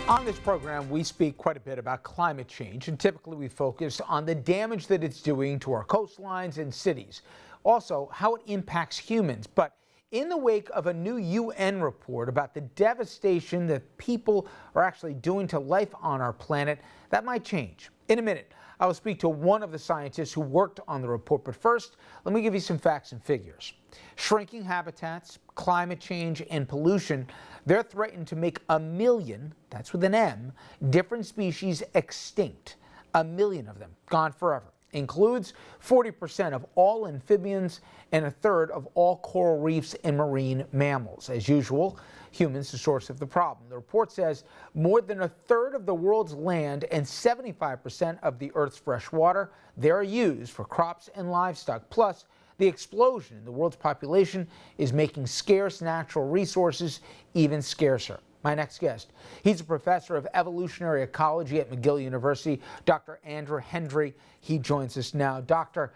On this program, we speak quite a bit about climate change, and typically we focus on the damage that it's doing to our coastlines and cities. Also, how it impacts humans. But in the wake of a new UN report about the devastation that people are actually doing to life on our planet, that might change. In a minute, I will speak to one of the scientists who worked on the report. But first, let me give you some facts and figures. Shrinking habitats, climate change, and pollution, they're threatened to make 1 million, that's with an M, different species extinct. 1 million of them gone forever. Includes 40% of all amphibians and a third of all coral reefs and marine mammals. As usual, humans the source of the problem. The report says more than a third of the world's land and 75% of the Earth's fresh water, they are used for crops and livestock. Plus, the explosion in the world's population is making scarce natural resources even scarcer. My next guest, he's a professor of evolutionary ecology at McGill University, Dr. Andrew Hendry. He joins us now. Doctor,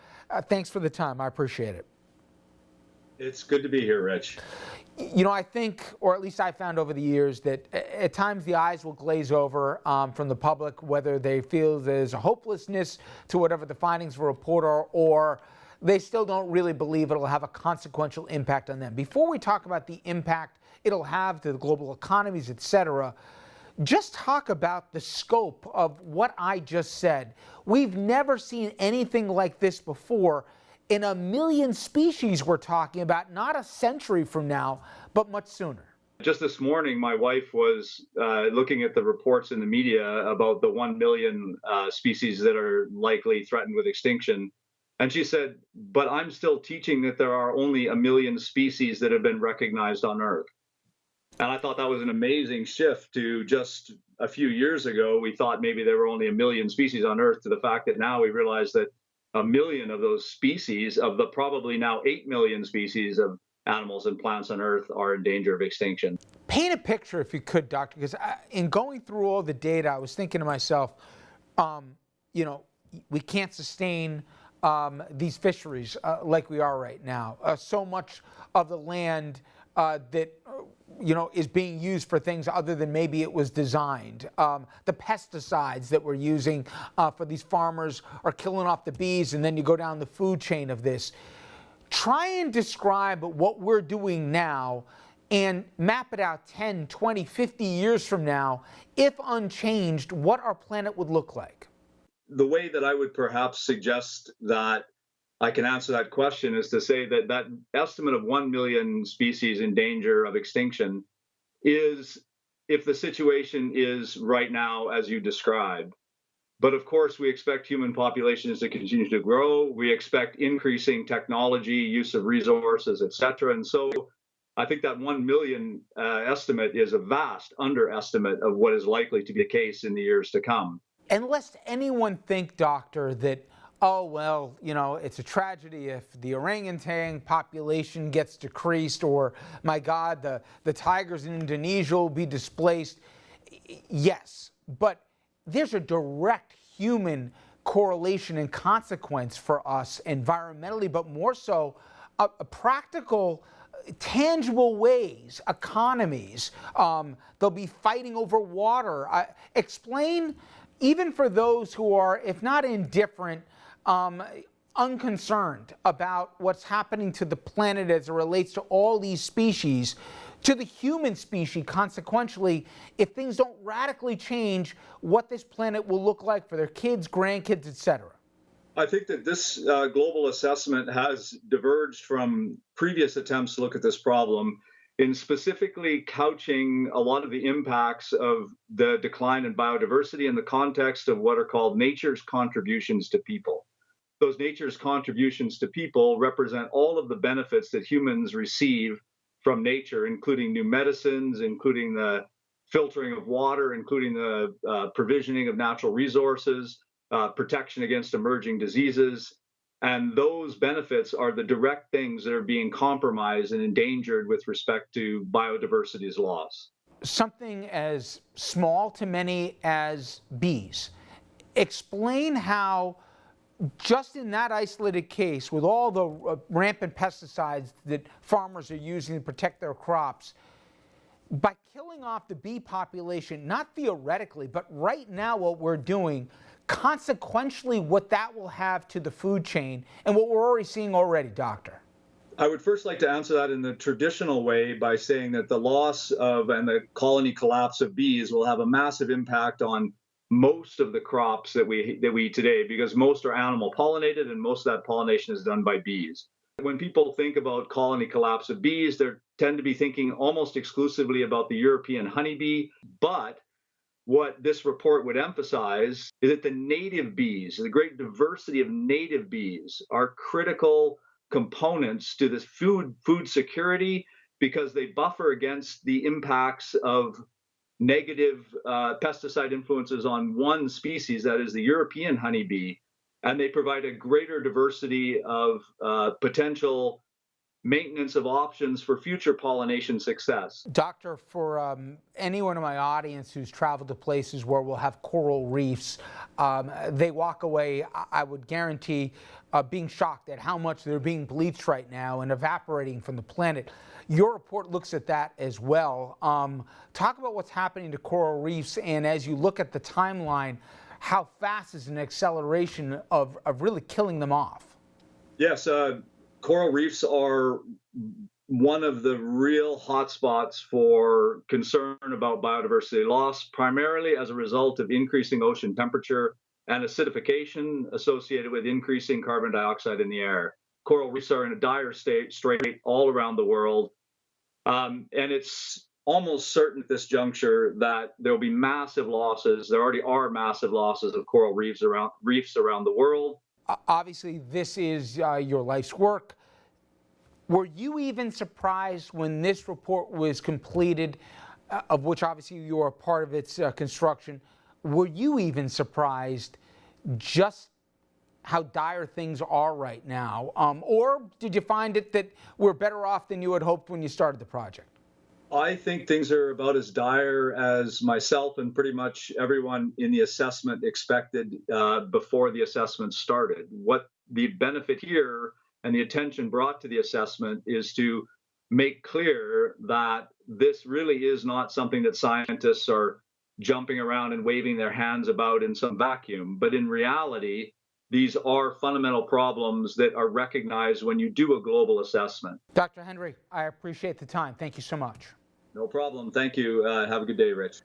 thanks for the time. I appreciate it. It's good to be here, Rich. You know, I think, or at least I found over the years, that at times the eyes will glaze over from the public, whether they feel there's a hopelessness to whatever the findings of a report are, or they still don't really believe it'll have a consequential impact on them. Before we talk about the impact it'll have to the global economies, etc., just talk about the scope of what I just said. We've never seen anything like this before. In 1 million species we're talking about, not a century from now, but much sooner. Just this morning, my wife was looking at the reports in the media about the 1 million species that are likely threatened with extinction. And she said, but I'm still teaching that there are only 1 million species that have been recognized on Earth. And I thought that was an amazing shift to just a few years ago. We thought maybe there were only 1 million species on Earth, to the fact that now we realize that 1 million of those species, of the probably now 8 million species of animals and plants on Earth, are in danger of extinction. Paint a picture, if you could, Doctor, because in going through all the data, I was thinking to myself, you know, we can't sustain these fisheries like we are right now. So much of the land that you know is being used for things other than maybe it was designed. The pesticides that we're using for these farmers are killing off the bees, and then you go down the food chain of this. Try and describe what we're doing now and map it out 10, 20, 50 years from now, if unchanged, what our planet would look like. The way that I would perhaps suggest that I can answer that question is to say that that estimate of 1 million species in danger of extinction is if the situation is right now as you described. But of course, we expect human populations to continue to grow. We expect increasing technology, use of resources, etc. And so I think that 1 million estimate is a vast underestimate of what is likely to be the case in the years to come. And lest anyone think, Doctor, that oh, well, you know, it's a tragedy if the orangutan population gets decreased, or, my God, the tigers in Indonesia will be displaced. Yes, but there's a direct human correlation and consequence for us environmentally, but more so a practical, tangible ways, economies. They'll be fighting over water. Explain, even for those who are, if not indifferent, unconcerned about what's happening to the planet as it relates to all these species, to the human species, consequentially, if things don't radically change, what this planet will look like for their kids, grandkids, etc. I think that this global assessment has diverged from previous attempts to look at this problem in specifically couching a lot of the impacts of the decline in biodiversity in the context of what are called nature's contributions to people. Those nature's contributions to people represent all of the benefits that humans receive from nature, including new medicines, including the filtering of water, including the provisioning of natural resources, protection against emerging diseases. And those benefits are the direct things that are being compromised and endangered with respect to biodiversity's loss. Something as small to many as bees. Explain how, just in that isolated case, with all the rampant pesticides that farmers are using to protect their crops, By killing off the bee population, not theoretically, but right now what we're doing, consequentially what that will have to the food chain and what we're already seeing already, Doctor? I would first like to answer that in the traditional way by saying that the loss of and the colony collapse of bees will have a massive impact on most of the crops that we eat today, because most are animal pollinated and most of that pollination is done by bees. When people think about colony collapse of bees, they tend to be thinking almost exclusively about the European honeybee. But what this report would emphasize is that the native bees, the great diversity of native bees, are critical components to this food security, because they buffer against the impacts of negative pesticide influences on one species, that is the European honeybee, and they provide a greater diversity of potential maintenance of options for future pollination success. Doctor, for anyone in my audience who's traveled to places where we'll have coral reefs, they walk away, I would guarantee, being shocked at how much they're being bleached right now and evaporating from the planet. Your report looks at that as well. Talk about what's happening to coral reefs, and as you look at the timeline, how fast is an acceleration of really killing them off? Yes, coral reefs are one of the real hotspots for concern about biodiversity loss, primarily as a result of increasing ocean temperature and acidification associated with increasing carbon dioxide in the air. Coral reefs are in a dire strait all around the world, and it's almost certain at this juncture that there will be massive losses. There already are massive losses of coral reefs around the world. Obviously, this is your life's work. Were you even surprised when this report was completed, of which obviously you are a part of its construction? Were you even surprised just how dire things are right now? Or did you find that we're better off than you had hoped when you started the project? I think things are about as dire as myself and pretty much everyone in the assessment expected before the assessment started. What the benefit here and the attention brought to the assessment is to make clear that this really is not something that scientists are jumping around and waving their hands about in some vacuum, but in reality, these are fundamental problems that are recognized when you do a global assessment. Dr. Hendry, I appreciate the time. Thank you so much. No problem. Thank you. Have a good day, Rich.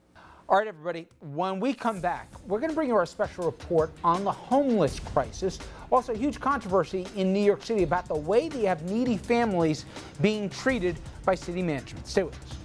All right, everybody, when we come back, we're going to bring you our special report on the homeless crisis. Also, huge controversy in New York City about the way they have needy families being treated by city management. Stay with us.